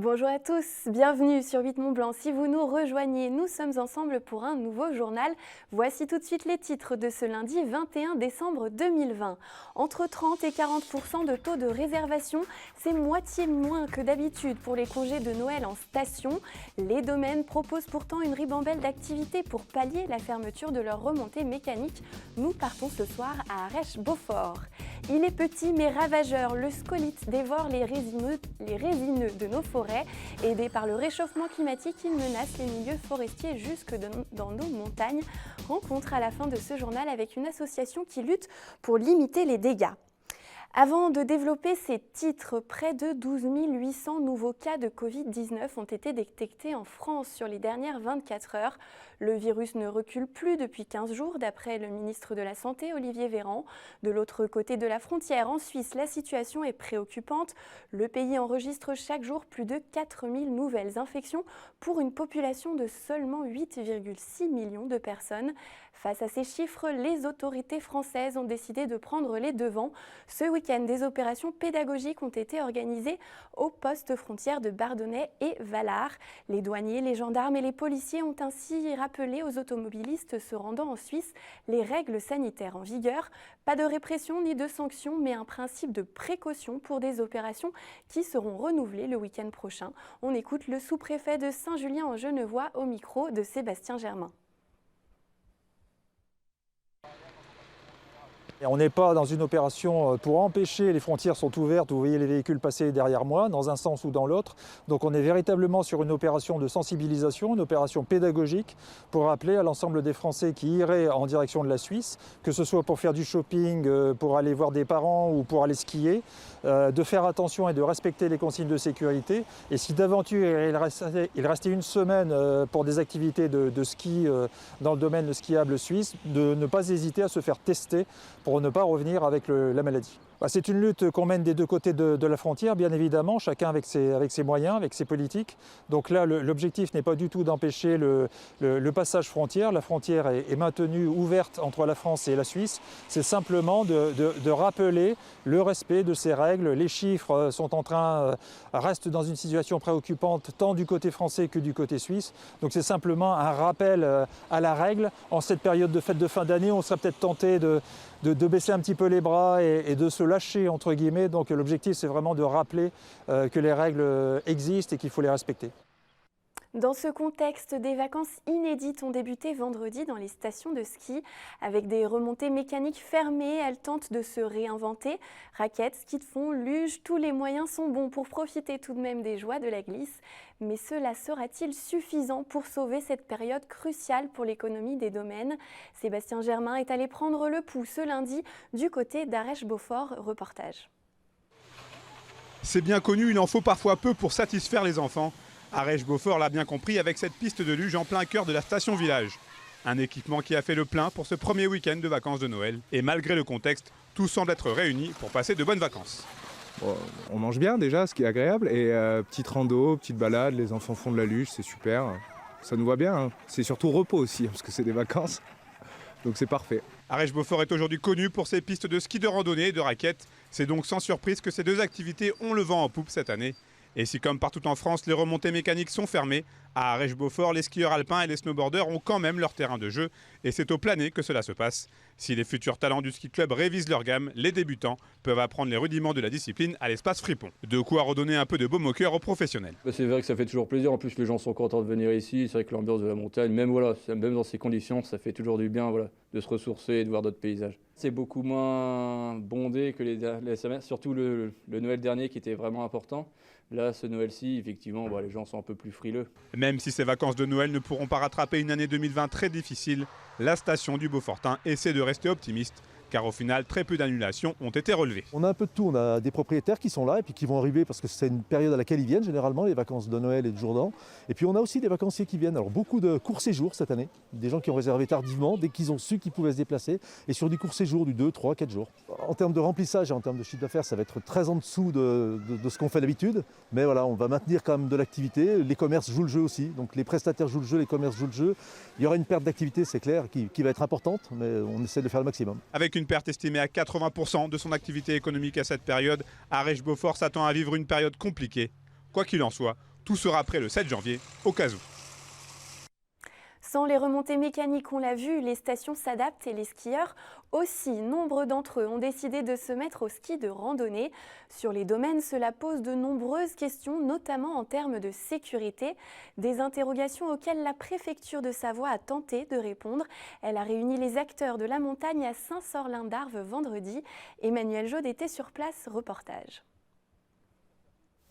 Bonjour à tous, bienvenue sur 8 Mont Blanc. Si vous nous rejoignez, nous sommes ensemble pour un nouveau journal. Voici tout de suite les titres de ce lundi 21 décembre 2020. Entre 30 et 40% de taux de réservation, c'est moitié moins que d'habitude pour les congés de Noël en station. Les domaines proposent pourtant une ribambelle d'activités pour pallier la fermeture de leur remontée mécanique. Nous partons ce soir à Arèche-Beaufort. Il est petit mais ravageur, le scolite dévore les résineux de nos forêts. Aidé par le réchauffement climatique, il menace les milieux forestiers jusque dans nos montagnes. Rencontre à la fin de ce journal avec une association qui lutte pour limiter les dégâts. Avant de développer ces titres, près de 12 800 nouveaux cas de Covid-19 ont été détectés en France sur les dernières 24 heures. Le virus ne recule plus depuis 15 jours, d'après le ministre de la Santé, Olivier Véran. De l'autre côté de la frontière, en Suisse, la situation est préoccupante. Le pays enregistre chaque jour plus de 4000 nouvelles infections pour une population de seulement 8,6 millions de personnes. Face à ces chiffres, les autorités françaises ont décidé de prendre les devants. Ce week-end, des opérations pédagogiques ont été organisées aux postes frontières de Bardonnay et Valard. Les douaniers, les gendarmes et les policiers ont ainsi rappelé aux automobilistes se rendant en Suisse les règles sanitaires en vigueur. Pas de répression ni de sanctions, mais un principe de précaution pour des opérations qui seront renouvelées le week-end prochain. On écoute le sous-préfet de Saint-Julien-en-Genevois au micro de Sébastien Germain. Et on n'est pas dans une opération pour empêcher, les frontières sont ouvertes, vous voyez les véhicules passer derrière moi, dans un sens ou dans l'autre. Donc on est véritablement sur une opération de sensibilisation, une opération pédagogique pour rappeler à l'ensemble des Français qui iraient en direction de la Suisse, que ce soit pour faire du shopping, pour aller voir des parents ou pour aller skier, de faire attention et de respecter les consignes de sécurité. Et si d'aventure il restait une semaine pour des activités de ski dans le domaine skiable suisse, de ne pas hésiter à se faire tester pour ne pas revenir avec la maladie. C'est une lutte qu'on mène des deux côtés de la frontière, bien évidemment, chacun avec ses moyens, avec ses politiques. Donc là, l'objectif n'est pas du tout d'empêcher le passage frontière. La frontière est maintenue ouverte entre la France et la Suisse. C'est simplement de rappeler le respect de ces règles. Les chiffres restent dans une situation préoccupante tant du côté français que du côté suisse. Donc c'est simplement un rappel à la règle. En cette période de fête de fin d'année, on serait peut-être tenté de baisser un petit peu les bras et de se lâcher entre guillemets. Donc l'objectif c'est vraiment de rappeler que les règles existent et qu'il faut les respecter. Dans ce contexte, des vacances inédites ont débuté vendredi dans les stations de ski. Avec des remontées mécaniques fermées, elles tentent de se réinventer. Raquettes, ski de fond, luge, tous les moyens sont bons pour profiter tout de même des joies de la glisse. Mais cela sera-t-il suffisant pour sauver cette période cruciale pour l'économie des domaines? Sébastien Germain est allé prendre le pouls ce lundi du côté d'Arèche-Beaufort. Reportage. C'est bien connu, il en faut parfois peu pour satisfaire les enfants. Arèche-Beaufort l'a bien compris avec cette piste de luge en plein cœur de la station village. Un équipement qui a fait le plein pour ce premier week-end de vacances de Noël. Et malgré le contexte, tout semble être réuni pour passer de bonnes vacances. Bon, on mange bien déjà, ce qui est agréable. Et petite rando, petite balade, les enfants font de la luge, c'est super. Ça nous va bien, hein. C'est surtout repos aussi, parce que c'est des vacances. Donc c'est parfait. Arèche-Beaufort est aujourd'hui connu pour ses pistes de ski de randonnée et de raquettes. C'est donc sans surprise que ces deux activités ont le vent en poupe cette année. Et si comme partout en France, les remontées mécaniques sont fermées, à Arèche-Beaufort, les skieurs alpins et les snowboarders ont quand même leur terrain de jeu. Et c'est au Plané que cela se passe. Si les futurs talents du ski club révisent leur gamme, les débutants peuvent apprendre les rudiments de la discipline à l'espace Fripon. De quoi redonner un peu de baume au cœur aux professionnels. C'est vrai que ça fait toujours plaisir. En plus, les gens sont contents de venir ici. C'est vrai que l'ambiance de la montagne, même dans ces conditions, ça fait toujours du bien de se ressourcer et de voir d'autres paysages. C'est beaucoup moins bondé que les semaines, surtout le Noël dernier qui était vraiment important. Là, ce Noël-ci, effectivement, les gens sont un peu plus frileux. Même si ces vacances de Noël ne pourront pas rattraper une année 2020 très difficile, la station du Beaufortin essaie de rester optimiste, car au final, très peu d'annulations ont été relevées. On a un peu de tout, on a des propriétaires qui sont là et puis qui vont arriver parce que c'est une période à laquelle ils viennent généralement, les vacances de Noël et de jour d'an. Et puis on a aussi des vacanciers qui viennent, alors beaucoup de courts séjours cette année, des gens qui ont réservé tardivement, dès qu'ils ont su qu'ils pouvaient se déplacer, et sur du court séjour du 2, 3, 4 jours. En termes de remplissage et en termes de chiffre d'affaires, ça va être très en dessous de ce qu'on fait d'habitude, mais voilà, on va maintenir quand même de l'activité, les commerces jouent le jeu aussi, donc les prestataires jouent le jeu, les commerces jouent le jeu. Il y aura une perte d'activité, c'est clair, qui va être importante, mais on essaie de faire le maximum. Avec une perte estimée à 80% de son activité économique à cette période, Arèche-Beaufort s'attend à vivre une période compliquée. Quoi qu'il en soit, Tout sera prêt le 7 janvier, au cas où. Sans les remontées mécaniques, on l'a vu, les stations s'adaptent et les skieurs aussi. Nombre d'entre eux ont décidé de se mettre au ski de randonnée. Sur les domaines, cela pose de nombreuses questions, notamment en termes de sécurité. Des interrogations auxquelles la préfecture de Savoie a tenté de répondre. Elle a réuni les acteurs de la montagne à Saint-Sorlin-d'Arves vendredi. Emmanuel Jaude était sur place, reportage.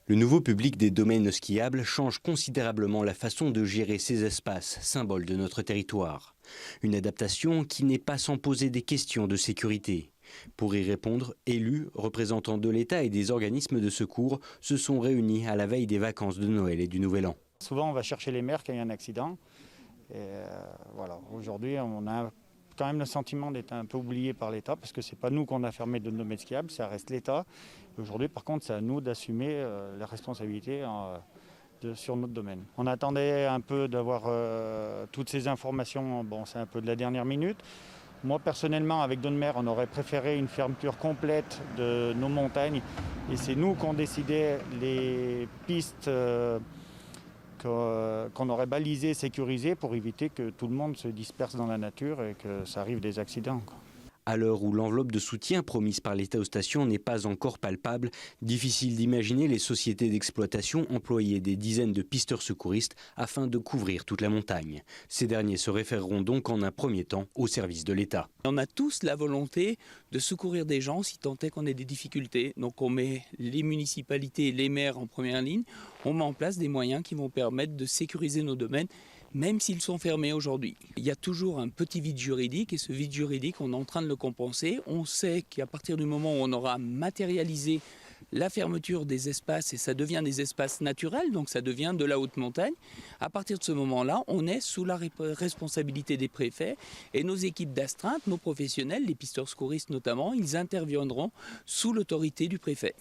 Le nouveau public des domaines skiables change considérablement la façon de gérer ces espaces, symboles de notre territoire. Une adaptation qui n'est pas sans poser des questions de sécurité. Pour y répondre, élus, représentants de l'État et des organismes de secours se sont réunis à la veille des vacances de Noël et du Nouvel An. Souvent, on va chercher les maires quand il y a un accident. Et voilà. Aujourd'hui, on a quand même le sentiment d'être un peu oublié par l'État, parce que ce n'est pas nous qu'on a fermé de domaines skiables, ça reste l'État. Aujourd'hui, par contre, c'est à nous d'assumer la responsabilité sur notre domaine. On attendait un peu d'avoir toutes ces informations, bon, c'est un peu de la dernière minute. Moi, personnellement, avec Donnemer, on aurait préféré une fermeture complète de nos montagnes. Et c'est nous qui avons décidé les pistes qu'on aurait balisées, sécurisées, pour éviter que tout le monde se disperse dans la nature et que ça arrive des accidents, quoi. À l'heure où l'enveloppe de soutien promise par l'État aux stations n'est pas encore palpable, difficile d'imaginer les sociétés d'exploitation employer des dizaines de pisteurs secouristes afin de couvrir toute la montagne. Ces derniers se référeront donc en un premier temps au service de l'État. On a tous la volonté de secourir des gens si tant est qu'on ait des difficultés. Donc on met les municipalités et les maires en première ligne. On met en place des moyens qui vont permettre de sécuriser nos domaines, même s'ils sont fermés aujourd'hui. Il y a toujours un petit vide juridique et ce vide juridique, on est en train de le compenser. On sait qu'à partir du moment où on aura matérialisé la fermeture des espaces et ça devient des espaces naturels, donc ça devient de la haute montagne, à partir de ce moment-là, on est sous la responsabilité des préfets et nos équipes d'astreinte, nos professionnels, les pisteurs secouristes notamment, ils interviendront sous l'autorité du préfet.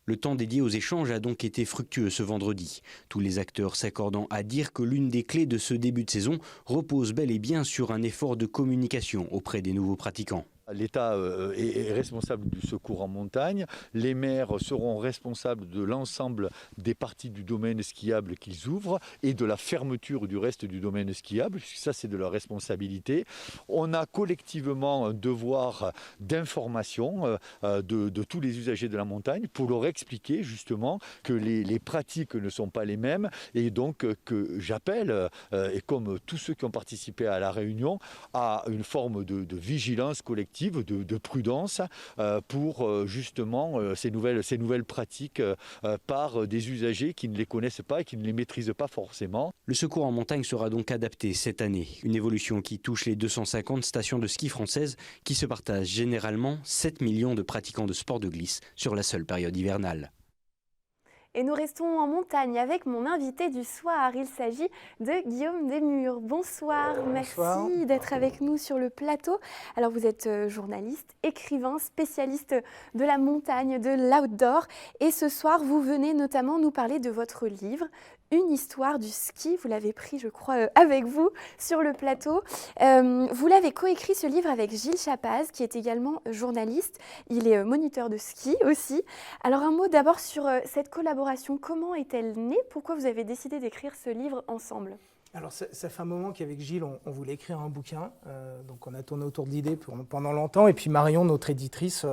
Le temps dédié aux échanges a donc été fructueux ce vendredi. Tous les acteurs s'accordant à dire que l'une des clés de ce début de saison repose bel et bien sur un effort de communication auprès des nouveaux pratiquants. L'État est responsable du secours en montagne, les maires seront responsables de l'ensemble des parties du domaine skiable qu'ils ouvrent et de la fermeture du reste du domaine skiable, puisque ça c'est de leur responsabilité. On a collectivement un devoir d'information de tous les usagers de la montagne pour leur expliquer justement que les pratiques ne sont pas les mêmes et donc que j'appelle, et comme tous ceux qui ont participé à la réunion, à une forme de vigilance collective, de prudence pour justement ces nouvelles pratiques par des usagers qui ne les connaissent pas et qui ne les maîtrisent pas forcément. Le secours en montagne sera donc adapté cette année. Une évolution qui touche les 250 stations de ski françaises qui se partagent généralement 7 millions de pratiquants de sport de glisse sur la seule période hivernale. Et nous restons en montagne avec mon invité du soir. Il s'agit de Guillaume Desmures. Bonsoir, merci d'être avec nous sur le plateau. Alors vous êtes journaliste, écrivain, spécialiste de la montagne, de l'outdoor. Et ce soir, vous venez notamment nous parler de votre livre, Une histoire du ski. Vous l'avez pris, je crois, avec vous sur le plateau. Vous l'avez coécrit ce livre avec Gilles Chapaz, qui est également journaliste. Il est moniteur de ski aussi. Alors un mot d'abord sur cette collaboration. Comment est-elle née? Pourquoi vous avez décidé d'écrire ce livre ensemble? Alors ça fait un moment qu'avec Gilles, on voulait écrire un bouquin. Donc on a tourné autour de l'idée pendant longtemps. Et puis Marion, notre éditrice,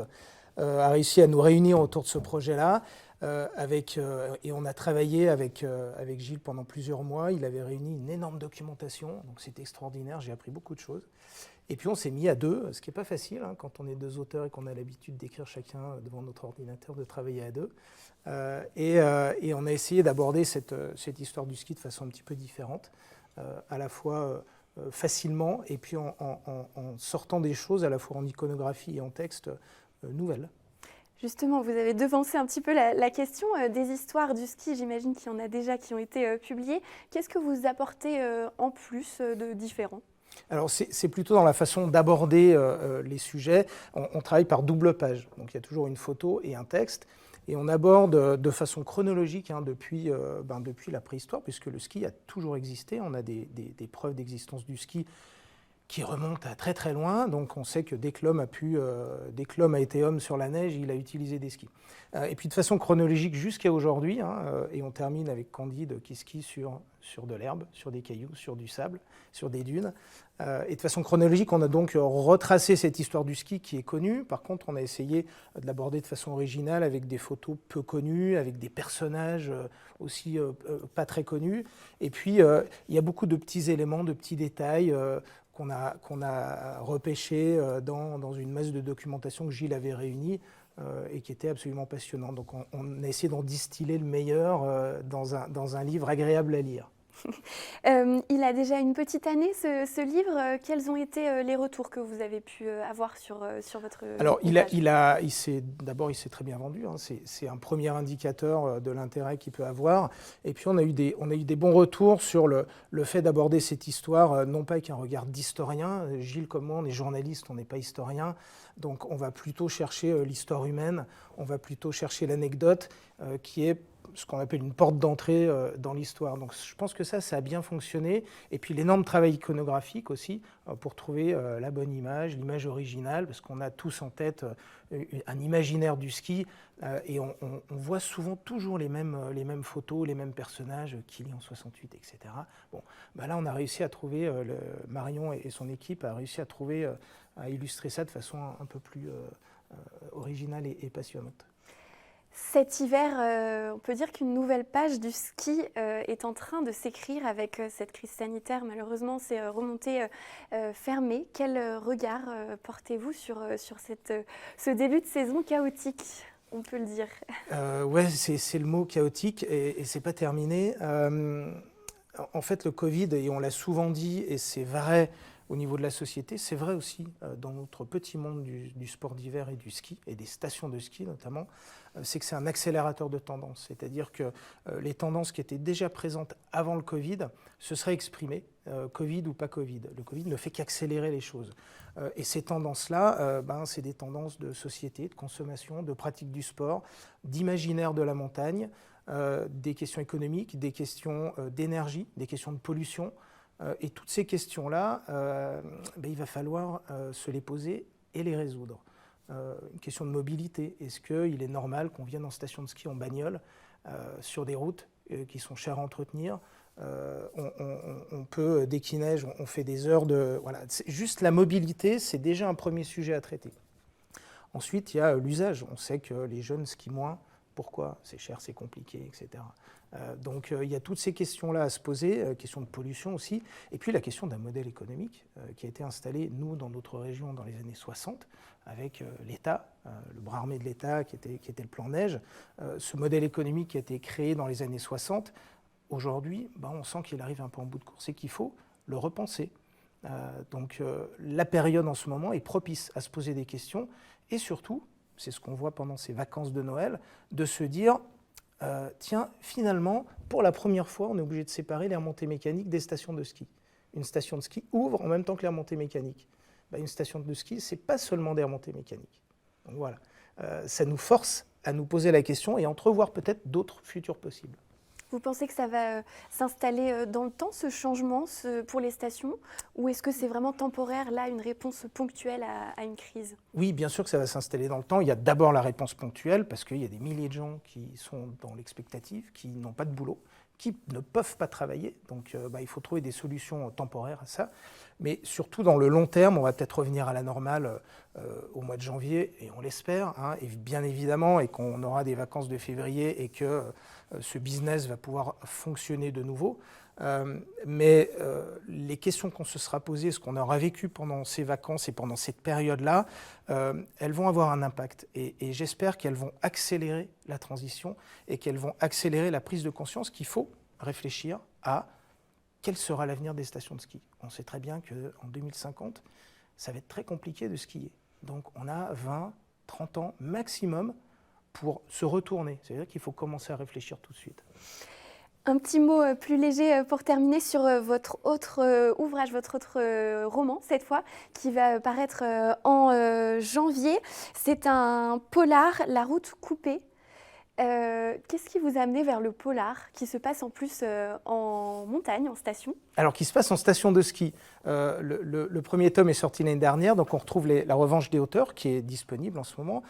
a réussi à nous réunir autour de ce projet-là. Et on a travaillé avec Gilles pendant plusieurs mois. Il avait réuni une énorme documentation, donc c'était extraordinaire, j'ai appris beaucoup de choses. Et puis on s'est mis à deux, ce qui n'est pas facile quand on est deux auteurs et qu'on a l'habitude d'écrire chacun devant notre ordinateur, de travailler à deux. Et on a essayé d'aborder cette histoire du ski de façon un petit peu différente, à la fois facilement et puis en sortant des choses à la fois en iconographie et en texte nouvelles. Justement, vous avez devancé un petit peu la question des histoires du ski. J'imagine qu'il y en a déjà qui ont été publiées. Qu'est-ce que vous apportez en plus de différent? Alors c'est plutôt dans la façon d'aborder les sujets. On travaille par double page. Donc il y a toujours une photo et un texte. Et on aborde de façon chronologique depuis la préhistoire, puisque le ski a toujours existé. On a des preuves d'existence du ski qui remonte à très très loin. Donc on sait que dès que l'homme a été homme sur la neige, il a utilisé des skis. Et puis de façon chronologique jusqu'à aujourd'hui, et on termine avec Candide qui skie sur de l'herbe, sur des cailloux, sur du sable, sur des dunes. Et de façon chronologique, on a donc retracé cette histoire du ski qui est connue. Par contre, on a essayé de l'aborder de façon originale avec des photos peu connues, avec des personnages aussi pas très connus. Et puis, il y a beaucoup de petits éléments, de petits détails qu'on a repêchés dans une masse de documentation que Gilles avait réunie et qui était absolument passionnant. Donc on a essayé d'en distiller le meilleur dans un livre agréable à lire. Il a déjà une petite année, ce livre. Quels ont été les retours que vous avez pu avoir sur votre Alors, ouvrage ? il s'est très bien vendu. C'est un premier indicateur de l'intérêt qu'il peut avoir. Et puis, on a eu des bons retours sur le fait d'aborder cette histoire, non pas avec un regard d'historien. Gilles comme moi, on est journaliste, on n'est pas historien. Donc, on va plutôt chercher l'histoire humaine, on va plutôt chercher l'anecdote qui est ce qu'on appelle une porte d'entrée dans l'histoire. Donc je pense que ça a bien fonctionné. Et puis l'énorme travail iconographique aussi pour trouver la bonne image, l'image originale, parce qu'on a tous en tête un imaginaire du ski et on voit souvent toujours les mêmes photos, les mêmes personnages, Kili en 68, etc. Bon, bah là on a réussi à trouver, Marion et son équipe a réussi à trouver, à illustrer ça de façon un peu plus originale et passionnante. Cet hiver, on peut dire qu'une nouvelle page du ski est en train de s'écrire avec cette crise sanitaire. Malheureusement, c'est remontée fermée. Quel regard portez-vous sur ce début de saison chaotique, on peut le dire? Ouais, c'est le mot chaotique et c'est pas terminé. En fait, le Covid, et on l'a souvent dit, et c'est vrai au niveau de la société, c'est vrai aussi dans notre petit monde du sport d'hiver et du ski, et des stations de ski notamment, c'est que c'est un accélérateur de tendances. C'est-à-dire que les tendances qui étaient déjà présentes avant le Covid se seraient exprimées, Covid ou pas Covid. Le Covid ne fait qu'accélérer les choses. Et ces tendances-là, c'est des tendances de société, de consommation, de pratique du sport, d'imaginaire de la montagne, des questions économiques, des questions d'énergie, des questions de pollution. Et toutes ces questions-là, il va falloir se les poser et les résoudre. Une question de mobilité. Est-ce qu'il est normal qu'on vienne en station de ski en bagnole sur des routes qui sont chères à entretenir? On peut, dès qu'il neige, on fait des heures de... Voilà. Juste la mobilité, c'est déjà un premier sujet à traiter. Ensuite, il y a l'usage. On sait que les jeunes skient moins. Pourquoi? C'est cher, c'est compliqué, etc. Donc il y a toutes ces questions-là à se poser, question de pollution aussi, et puis la question d'un modèle économique qui a été installé, nous, dans notre région, dans les années 60, avec l'État, le bras armé de l'État qui était le plan neige. Ce modèle économique qui a été créé dans les années 60, aujourd'hui, on sent qu'il arrive un peu en bout de course et qu'il faut le repenser. Donc la période en ce moment est propice à se poser des questions, et surtout, c'est ce qu'on voit pendant ces vacances de Noël, de se dire, tiens, finalement, pour la première fois, on est obligé de séparer les remontées mécaniques des stations de ski. Une station de ski ouvre en même temps que les remontées mécaniques. Une station de ski, ce n'est pas seulement des remontées mécaniques. Donc voilà, ça nous force à nous poser la question et à entrevoir peut-être d'autres futurs possibles. Vous pensez que ça va s'installer dans le temps, ce changement pour les stations, ou est-ce que c'est vraiment temporaire, là, une réponse ponctuelle à une crise? Oui, bien sûr que ça va s'installer dans le temps. Il y a d'abord la réponse ponctuelle, parce qu'il y a des milliers de gens qui sont dans l'expectative, qui n'ont pas de boulot, qui ne peuvent pas travailler. Donc il faut trouver des solutions temporaires à ça. Mais surtout dans le long terme, on va peut-être revenir à la normale au mois de janvier, et on l'espère, et bien évidemment, et qu'on aura des vacances de février et que ce business va pouvoir fonctionner de nouveau. Mais les questions qu'on se sera posées, ce qu'on aura vécu pendant ces vacances et pendant cette période-là, elles vont avoir un impact. Et j'espère qu'elles vont accélérer la transition et qu'elles vont accélérer la prise de conscience qu'il faut réfléchir à quel sera l'avenir des stations de ski. On sait très bien qu'en 2050, ça va être très compliqué de skier. Donc on a 20, 30 ans maximum pour se retourner. C'est-à-dire qu'il faut commencer à réfléchir tout de suite. Un petit mot plus léger pour terminer sur votre autre ouvrage, votre autre roman, cette fois, qui va paraître en janvier. C'est un polar, La route coupée. Qu'est-ce qui vous a amené vers le polar, qui se passe en plus en montagne, en station? Alors, qui se passe en station de ski. Le premier tome est sorti l'année dernière, donc on retrouve la revanche des hauteurs, qui est disponible en ce moment.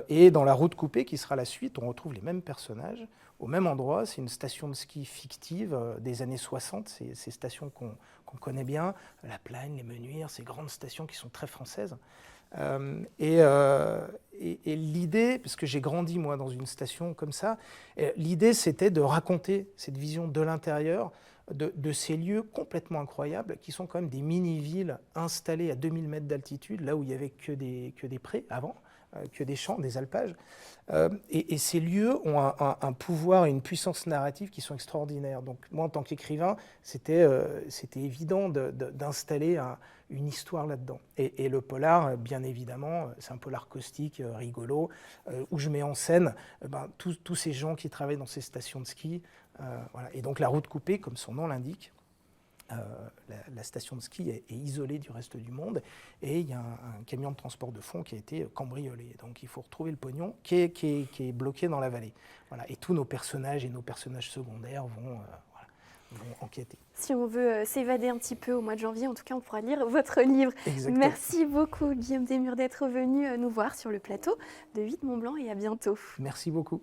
Et dans La Route coupée, qui sera la suite, on retrouve les mêmes personnages au même endroit. C'est une station de ski fictive des années 60, ces stations qu'on connaît bien, la Plagne, les Menuires, ces grandes stations qui sont très françaises. Et l'idée, parce que j'ai grandi moi dans une station comme ça, l'idée c'était de raconter cette vision de l'intérieur de ces lieux complètement incroyables qui sont quand même des mini-villes installées à 2000 mètres d'altitude, là où il n'y avait que des prés avant, que des champs, des alpages. Et ces lieux ont un pouvoir et une puissance narrative qui sont extraordinaires. Donc moi, en tant qu'écrivain, c'était évident d'installer une histoire là-dedans. Et le polar, bien évidemment, c'est un polar caustique, rigolo, où je mets en scène tous ces gens qui travaillent dans ces stations de ski. Voilà. Et donc La Route coupée, comme son nom l'indique, la station de ski est isolée du reste du monde et il y a un camion de transport de fond qui a été cambriolé. Donc il faut retrouver le pognon qui est bloqué dans la vallée. Voilà. Et tous nos personnages et nos personnages secondaires vont enquêter. Si on veut s'évader un petit peu au mois de janvier, en tout cas, on pourra lire votre livre. Exactement. Merci beaucoup, Guillaume Desmurs, d'être venu nous voir sur le plateau de 8 Mont-Blanc et à bientôt. Merci beaucoup.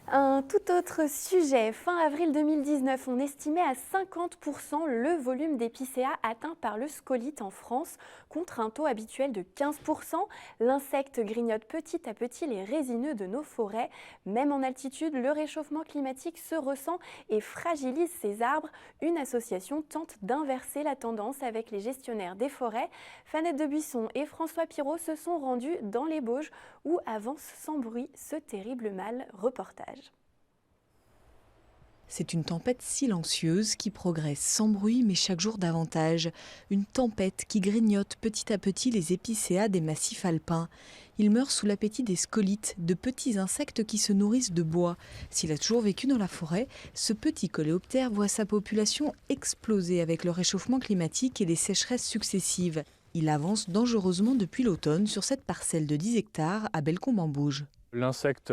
Un tout autre sujet. Fin avril 2019, on estimait à 50% le volume d'épicéa atteint par le scolite en France, contre un taux habituel de 15%. L'insecte grignote petit à petit les résineux de nos forêts. Même en altitude, le réchauffement climatique se ressent et fragilise ces arbres. Une association tente d'inverser la tendance avec les gestionnaires des forêts. Fanette de Buisson et François Pirot se sont rendus dans les Bauges où avance sans bruit ce terrible mal. Reportage. C'est une tempête silencieuse qui progresse sans bruit mais chaque jour davantage. Une tempête qui grignote petit à petit les épicéas des massifs alpins. Il meurt sous l'appétit des scolites, de petits insectes qui se nourrissent de bois. S'il a toujours vécu dans la forêt, ce petit coléoptère voit sa population exploser avec le réchauffement climatique et les sécheresses successives. Il avance dangereusement depuis l'automne sur cette parcelle de 10 hectares à Bellecombe-en-Bauges. L'insecte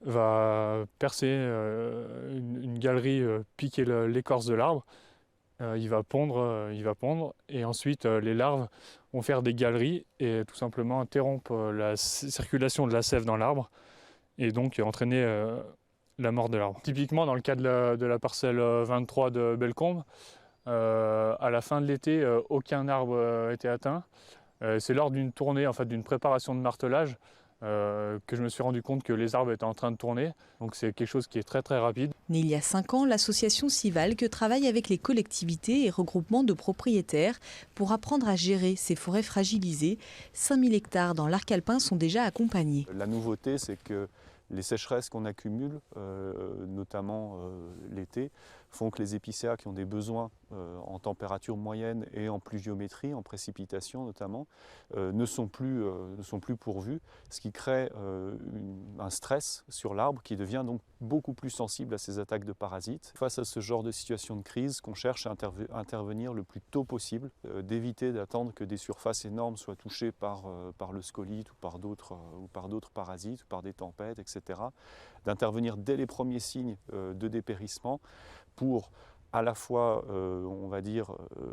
va percer une galerie, piquer l'écorce de l'arbre. Il va pondre et ensuite les larves vont faire des galeries et tout simplement interrompre la circulation de la sève dans l'arbre et donc entraîner la mort de l'arbre. Typiquement dans le cas de la parcelle 23 de Bellecombe, à la fin de l'été, aucun arbre était atteint. C'est lors d'une tournée, en fait, d'une préparation de martelage, que je me suis rendu compte que les arbres étaient en train de tourner. Donc c'est quelque chose qui est très très rapide. Née il y a 5 ans, l'association Civalc travaille avec les collectivités et regroupements de propriétaires pour apprendre à gérer ces forêts fragilisées. 5000 hectares dans l'arc alpin sont déjà accompagnés. La nouveauté, c'est que les sécheresses qu'on accumule, notamment l'été, font que les épicéas qui ont des besoins en température moyenne et en pluviométrie, en précipitation notamment, ne sont plus pourvus, ce qui crée un stress sur l'arbre qui devient donc beaucoup plus sensible à ces attaques de parasites. Face à ce genre de situation de crise, qu'on cherche à intervenir le plus tôt possible, d'éviter d'attendre que des surfaces énormes soient touchées par le scolite ou par d'autres parasites, ou par des tempêtes, etc. D'intervenir dès les premiers signes de dépérissement pour à la fois, on va dire,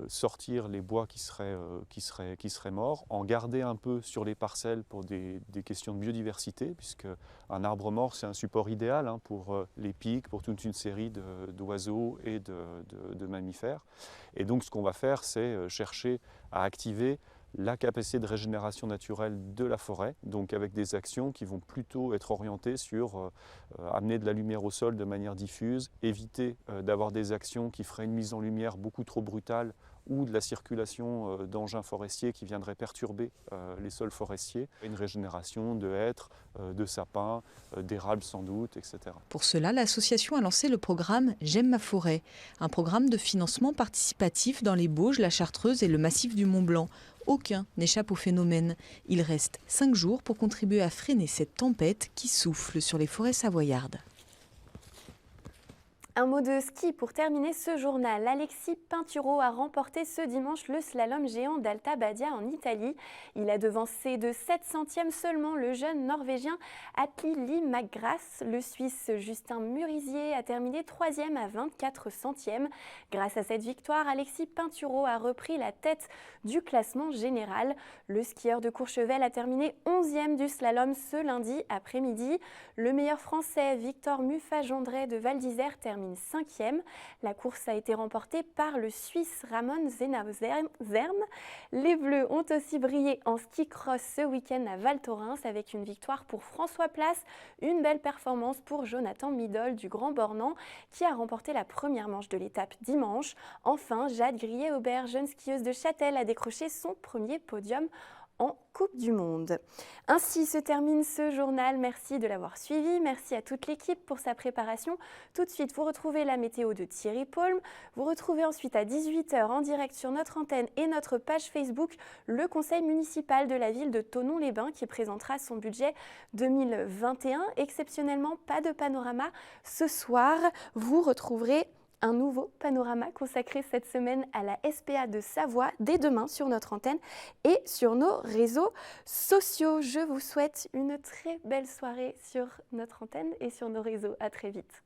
sortir les bois qui seraient morts, en garder un peu sur les parcelles pour des questions de biodiversité, puisque un arbre mort, c'est un support idéal pour les pics, pour toute une série d'oiseaux et de mammifères. Et donc ce qu'on va faire, c'est chercher à activer la capacité de régénération naturelle de la forêt, donc avec des actions qui vont plutôt être orientées sur amener de la lumière au sol de manière diffuse, éviter d'avoir des actions qui feraient une mise en lumière beaucoup trop brutale ou de la circulation d'engins forestiers qui viendraient perturber les sols forestiers, une régénération de hêtres, de sapins, d'érables sans doute, etc. Pour cela, l'association a lancé le programme J'aime ma forêt, un programme de financement participatif dans les Bauges, la Chartreuse et le massif du Mont-Blanc. Aucun n'échappe au phénomène. Il reste 5 jours pour contribuer à freiner cette tempête qui souffle sur les forêts savoyardes. Un mot de ski pour terminer ce journal. Alexis Pinturo a remporté ce dimanche le slalom géant d'Alta Badia en Italie. Il a devancé de 7 centièmes seulement le jeune norvégien Atli McGrath. Le Suisse Justin Murisier a terminé 3e à 24 centièmes. Grâce à cette victoire, Alexis Pinturo a repris la tête du classement général. Le skieur de Courchevel a terminé 11e du slalom ce lundi après-midi. Le meilleur français Victor Muffat-Gendray de Val d'Isère termine 5e. La course a été remportée par le Suisse Ramon Zernazern. Les Bleus ont aussi brillé en ski cross ce week-end à Val Thorens avec une victoire pour François Place, une belle performance pour Jonathan Midol du Grand Bornand qui a remporté la première manche de l'étape dimanche. Enfin, Jade Grillet-Aubert, jeune skieuse de Châtel, a décroché son premier podium en Coupe du Monde. Ainsi se termine ce journal. Merci de l'avoir suivi. Merci à toute l'équipe pour sa préparation. Tout de suite, vous retrouvez la météo de Thierry Paulme. Vous retrouvez ensuite à 18 h en direct sur notre antenne et notre page Facebook le conseil municipal de la ville de Thonon-les-Bains qui présentera son budget 2021. Exceptionnellement, pas de panorama. Ce soir, vous retrouverez un nouveau panorama consacré cette semaine à la SPA de Savoie dès demain sur notre antenne et sur nos réseaux sociaux. Je vous souhaite une très belle soirée sur notre antenne et sur nos réseaux. À très vite.